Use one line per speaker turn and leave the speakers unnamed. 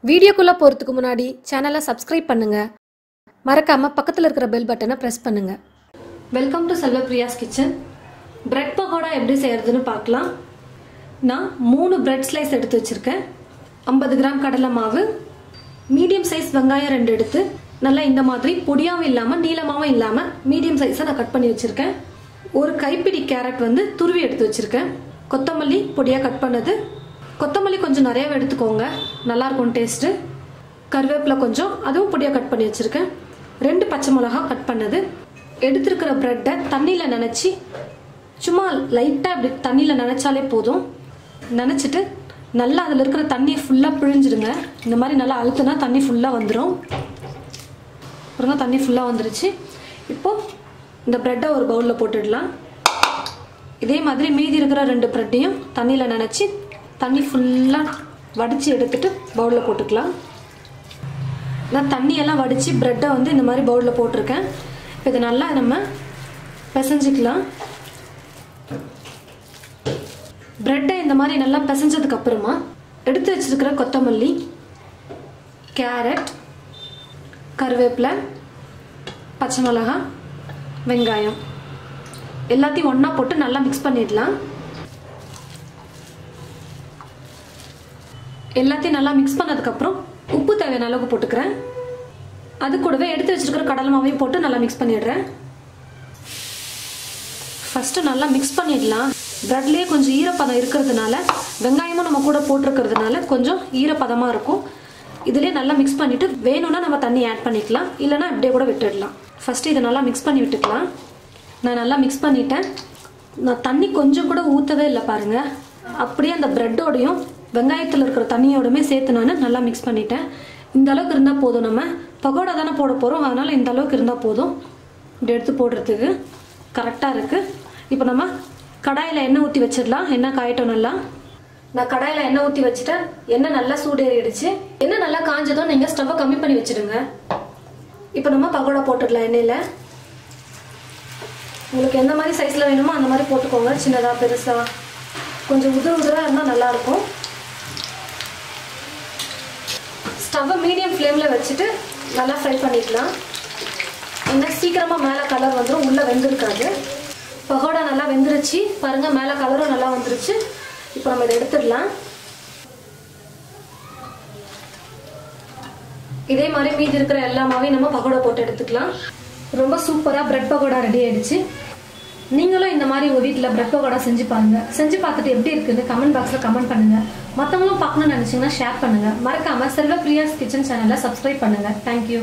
வீடியோக்குள்ள போறதுக்கு முன்னாடி சேனலை சப்ஸ்கிரைப் பண்ணுங்க. மறக்காம பக்கத்துல இருக்கிற பெல் பட்டனை பிரஸ் பண்ணுங்க. வெல்கம் டு செல்வப்பிரியாஸ் கிச்சன். பிரெட் பகோடா எப்படி செய்யறதுன்னு பார்க்கலாம். நான் 3 பிரெட் ஸ்லைஸ் எடுத்து வச்சிருக்கேன். 50 கிராம் கடலை மாவு, மீடியம் சைஸ் வெங்காயம் 2 எடுத்து நல்லா இந்த மாதிரி பொடியாவும் இல்லாம நீளமாவும் இல்லாம மீடியம் சைஸா நான் கட் பண்ணி வச்சிருக்கேன். ஒரு கைப்பிடி கேரட் துருவி எடுத்து வச்சிருக்கேன். கொத்தமல்லி பொடியா கட் பண்ணது. கொத்தமல்லி கொஞ்சம் நிறையவே எடுத்துக்கோங்க, நல்லா இருக்கும் டேஸ்ட். கருவேப்பிலை கொஞ்சம், அதுவும் பொடியா கட் பண்ணி வச்சிருக்கேன். 2 பச்சை மிளகா கட் பண்ணது. எடுத்துருக்கிற பிரெட்டை தண்ணியில நனைச்சி சும்மா லைட்டா அப்படி தண்ணியில நனைச்சாலே போதும். நனைச்சிட்டு நல்லா அதுல இருக்கிற தண்ணியை ஃபுல்லா பிழிஞ்சிடுங்க. இந்த மாதிரி நல்லா அழுத்தினா தண்ணி ஃபுல்லா வந்துடும். அப்புறம் தண்ணி ஃபுல்லா வந்துருச்சு. இப்போ இந்த பிரெட்டை ஒரு பவுல்ல போட்டுடலாம். இதே மாதிரி மீதி இருக்கிற 2 பிரெட்டையும் தண்ணியில நனைச்சி தண்ணி ஃபுல்லா வடிச்சு எடுத்துட்டு பவுல்ல போட்டுக்கலாம். நான் தண்ணியெல்லாம் வடிச்சு பிரெட்டை இந்த மாதிரி பவுல்ல போட்டிருக்கேன். இப்போ இதை நல்லா நம்ம பிசைஞ்சிக்கலாம். பிரெட்டை இந்த மாதிரி நல்லா பிசைஞ்சதுக்கு அப்புறமா எடுத்து வச்சிருக்கிற கொத்தமல்லி, கேரட், கருவேப்பிலை, பச்சை மிளகாய், வெங்காயம் எல்லாத்தையும் ஒண்ணா போட்டு நல்லா மிக்ஸ் பண்ணிடலாம். எல்லாத்தையும் நல்லா மிக்ஸ் பண்ணதுக்கு அப்புறம் உப்பு தேவையான அளவுக்கு போட்டுக்கிறேன். அது கூடவே எடுத்து வச்சிருக்கிற கடலை மாவையும் போட்டு நல்லா மிக்ஸ் பண்ணிடுறேன். ஃபர்ஸ்ட் நல்லா மிக்ஸ் பண்ணிடலாம். பிரெட்லயே கொஞ்சம் ஈரப்பதம் இருக்கிறதுனால, வெங்காயமும் நம்ம கூட போட்டிருக்கிறதுனால கொஞ்சம் ஈரப்பதமா இருக்கும். இதுலயே நல்லா மிக்ஸ் பண்ணிட்டு வேணும்னா நம்ம தண்ணி ஆட் பண்ணிக்கலாம், இல்லைன்னா இப்படியே கூட விட்டுடலாம். ஃபர்ஸ்ட் இதை நல்லா மிக்ஸ் பண்ணி விட்டுக்கலாம். நான் நல்லா மிக்ஸ் பண்ணிட்டேன். நான் தண்ணி கொஞ்சம் கூட ஊற்றவே இல்லை பாருங்க. அப்படியே அந்த பிரெட்டோடையும் வெங்காயத்தில் இருக்கிற தண்ணியோடமே சேர்த்து நான் நல்லா மிக்ஸ் பண்ணிட்டேன். இந்த அளவுக்கு இருந்தால் போதும். நம்ம பகோடா தானே போட போகிறோம், அதனால் இந்த அளவுக்கு இருந்தால் போதும். இப்படி எடுத்து போடுறதுக்கு கரெக்டாக இருக்குது. இப்போ நம்ம கடாயில் எண்ணெய் ஊற்றி வச்சிடலாம். எண்ணெய் காயட்டும் நல்லா. நான் கடாயில் எண்ணெய் ஊற்றி வச்சுட்டேன். எண்ணெய் நல்லா சூடேறிடுச்சு. எண்ணெய் நல்லா காஞ்சதும் நீங்கள் ஸ்டவ்வை கம்மி பண்ணி வச்சுடுங்க. இப்போ நம்ம பகோடா போட்டுடலாம் எண்ணெயில். உங்களுக்கு எந்த மாதிரி சைஸில் வேணுமோ அந்த மாதிரி போட்டுக்கோங்க. சின்னதாக பெருசாக கொஞ்சம் உதிராக இருந்தால் நல்லாயிருக்கும். ஸ்டவ்வை மீடியம் ஃப்ளேமில் வச்சுட்டு நல்லா ஃப்ரை பண்ணிக்கலாம். இன்னும் சீக்கிரமாக மேலே கலர் வந்துடும், உள்ளே வெந்திருக்காது. பகோடா நல்லா வெந்துருச்சு பாருங்கள், மேலே கலரும் நல்லா வந்துருச்சு. இப்போ நம்ம இதை எடுத்துடலாம். இதே மாதிரி மீதி இருக்கிற எல்லாமாவே நம்ம பகோடா போட்டு எடுத்துக்கலாம். ரொம்ப சூப்பராக பிரெட் பகோடா ரெடி ஆயிடுச்சு. நீங்களும் இந்த மாதிரி உங்கள் வீட்டில் பிரெட் பகோடா செஞ்சு பாருங்க. செஞ்சு பார்த்துட்டு எப்படி இருக்குன்னு கமெண்ட் பாக்ஸில் கமெண்ட் பண்ணுங்க. மற்றவங்களும் பார்க்கணும்னு நினச்சிங்கன்னா ஷேர் பண்ணுங்க. மறக்காம செல்வப்பிரியாஸ் கிச்சன் சேனலை சப்ஸ்கிரைப் பண்ணுங்க. தேங்க்யூ.